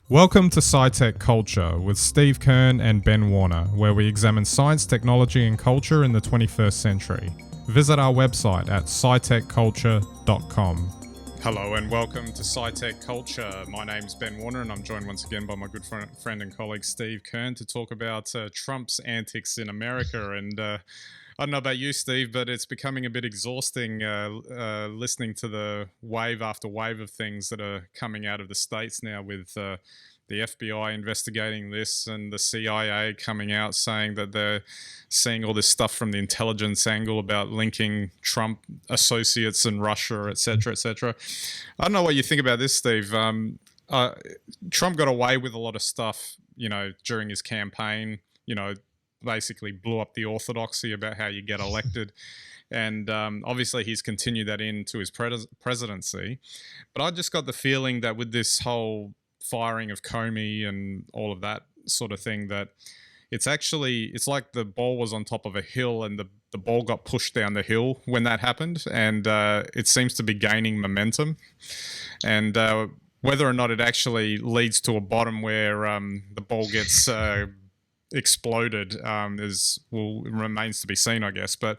Welcome to SciTech Culture with Steve Kern and Ben Warner, where we examine science, technology and culture in the 21st century. Visit our website at scitechculture.com. Hello and welcome to SciTech Culture. My name's Ben Warner and I'm joined once again by my good friend and colleague Steve Kern to talk about Trump's antics in America. And I don't know about you, Steve, but it's becoming a bit exhausting listening to the wave after wave of things that are coming out of the States now with the FBI investigating this and the CIA coming out saying that they're seeing all this stuff from the intelligence angle about linking Trump associates in Russia, et cetera, et cetera. I don't know what you think about this, Steve. Trump got away with a lot of stuff, during his campaign, basically blew up the orthodoxy about how you get elected. And obviously he's continued that into his presidency. But I just got the feeling that with this whole firing of Comey and all of that sort of thing, that it's like the ball was on top of a hill and the ball got pushed down the hill when that happened. And it seems to be gaining momentum. And whether or not it actually leads to a bottom where the ball gets exploded remains to be seen, I guess. But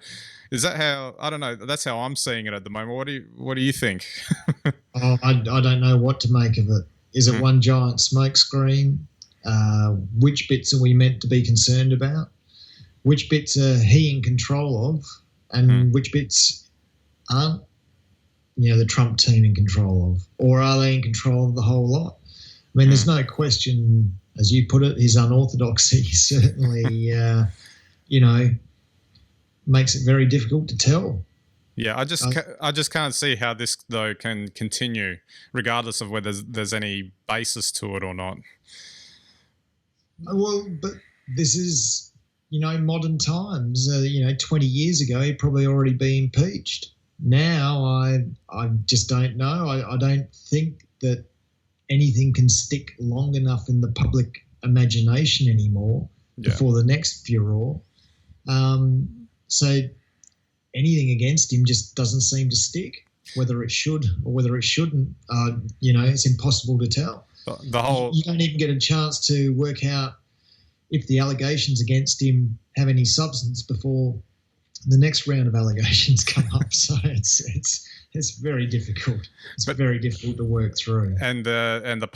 is that how? I don't know. That's how I'm seeing it at the moment. What do you think? I don't know what to make of it. Is it one giant smokescreen? Which bits are we meant to be concerned about? Which bits are he in control of, and which bits aren't? The Trump team in control of, or are they in control of the whole lot? I mean, there's no question, as you put it, his unorthodoxy certainly, makes it very difficult to tell. Yeah, I just can't see how this, though, can continue, regardless of whether there's any basis to it or not. Well, but this is, modern times. 20 years ago, he'd probably already be impeached. Now, I just don't know. I don't think that anything can stick long enough in the public imagination anymore before the next furore. So anything against him just doesn't seem to stick, whether it should or whether it shouldn't. It's impossible to tell. You don't even get a chance to work out if the allegations against him have any substance before the next round of allegations come up. So it's very difficult. It's very difficult to work through. And the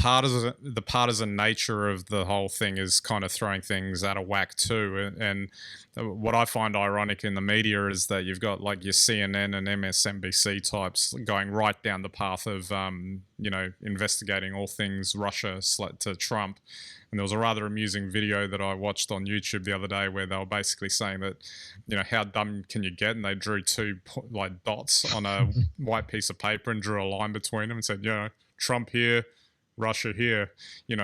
partisan nature of the whole thing is kind of throwing things out of whack too. And what I find ironic in the media is that you've got like your CNN and MSNBC types going right down the path of investigating all things Russia to Trump. And there was a rather amusing video that I watched on YouTube the other day where they were basically saying that, how dumb can you get? And they drew two dots on a white piece of paper and drew a line between them and said, Trump here, Russia here,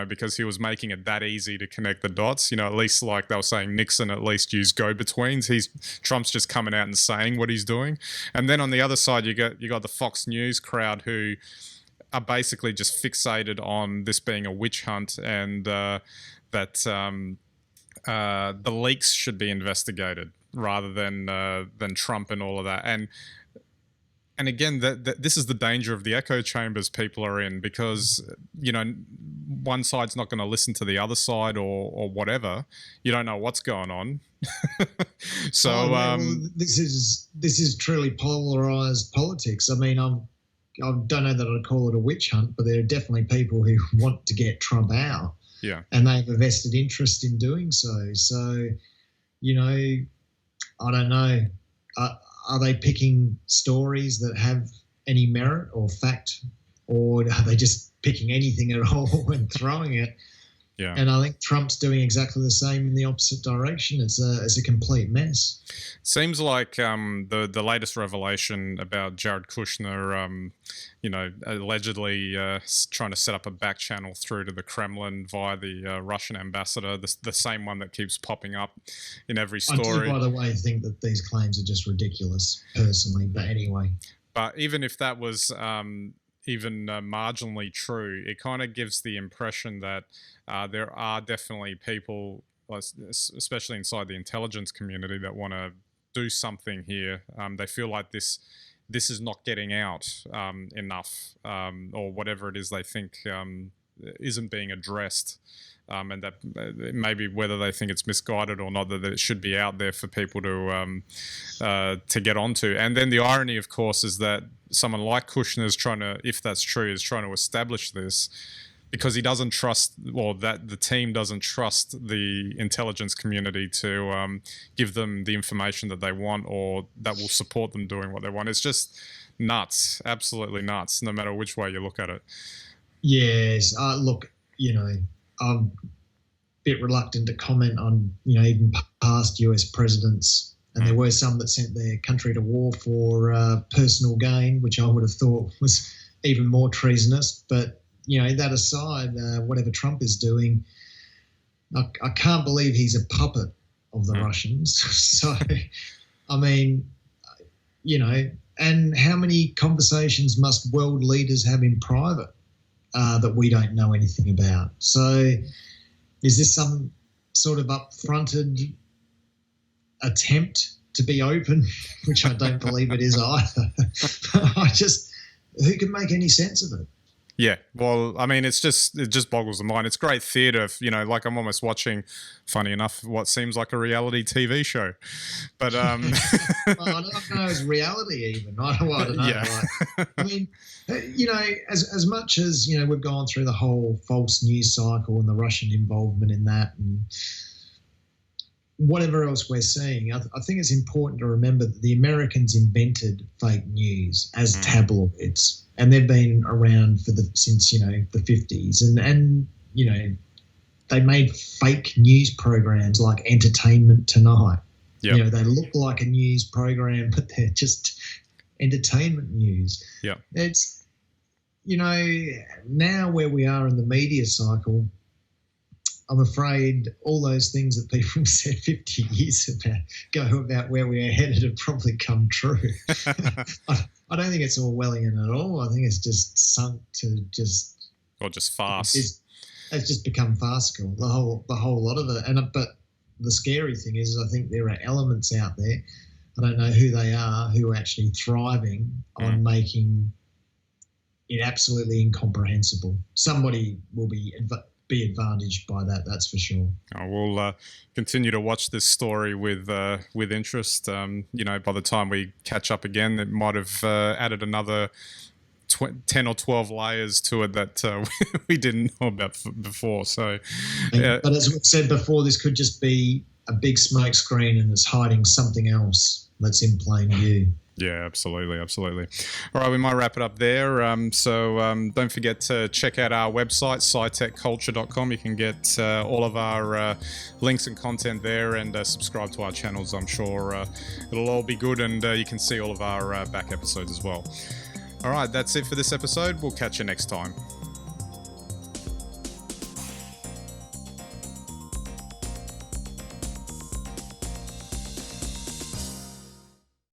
because he was making it that easy to connect the dots. At least like they were saying Nixon at least used go-betweens. Trump's just coming out and saying what he's doing. And then on the other side, you got the Fox News crowd who are basically just fixated on this being a witch hunt and that the leaks should be investigated rather than Trump and all of that. And again, this is the danger of the echo chambers people are in, because one side's not going to listen to the other side or whatever. You don't know what's going on. So this is truly polarized politics. I mean, I don't know that I'd call it a witch hunt, but there are definitely people who want to get Trump out. Yeah. And they have a vested interest in doing so. So, I don't know. Are they picking stories that have any merit or fact, or are they just picking anything at all and throwing it? Yeah. And I think Trump's doing exactly the same in the opposite direction. It's a complete mess. Seems like the latest revelation about Jared Kushner, allegedly trying to set up a back channel through to the Kremlin via the Russian ambassador, the same one that keeps popping up in every story. I do, by the way, think that these claims are just ridiculous, personally. But anyway. But even if that was even marginally true, it kind of gives the impression that there are definitely people, especially inside the intelligence community, that want to do something here. They feel like this is not getting out enough, or whatever it is they think isn't being addressed. And that maybe whether they think it's misguided or not, that it should be out there for people to get onto. And then the irony, of course, is that someone like Kushner is trying to, if that's true, is trying to establish this because he doesn't trust, or that the team doesn't trust the intelligence community to give them the information that they want or that will support them doing what they want. It's just nuts, absolutely nuts, no matter which way you look at it. Yes, look, I'm a bit reluctant to comment on, even past US presidents. And there were some that sent their country to war for personal gain, which I would have thought was even more treasonous. But, that aside, whatever Trump is doing, I can't believe he's a puppet of the Russians. So, I mean, and how many conversations must world leaders have in private that we don't know anything about? So is this some sort of upfronted attempt to be open, which I don't believe it is either? Who can make any sense of it? Yeah, well, I mean, it just boggles the mind. It's great theatre, like I'm almost watching, funny enough, what seems like a reality TV show. But well, I don't know, it's reality even. I don't know. Yeah. Right? I mean, as much as, we've gone through the whole false news cycle and the Russian involvement in that and whatever else we're seeing, I think it's important to remember that the Americans invented fake news as tabloids. And they've been around since the 50s, and they made fake news programs like Entertainment Tonight. Yep. They look like a news program, but they're just entertainment news. Yeah, it's now where we are in the media cycle, I'm afraid all those things that people said 50 years about where we are headed have probably come true. I don't think it's Orwellian at all. I think it's just sunk to just farce. It's just become farcical. The whole lot of it. But the scary thing is, I think there are elements out there. I don't know who they are who are actually thriving on making it absolutely incomprehensible. Somebody will be advantaged by that, that's for sure. We'll continue to watch this story with interest. By the time we catch up again, it might have added another 10 or 12 layers to it that we didn't know about before. So, but as we said before, this could just be a big smoke screen and it's hiding something else that's in plain view. Yeah, absolutely. All right, we might wrap it up there. So don't forget to check out our website, scitechculture.com. You can get all of our links and content there and subscribe to our channels. I'm sure it'll all be good, and you can see all of our back episodes as well. All right, that's it for this episode. We'll catch you next time.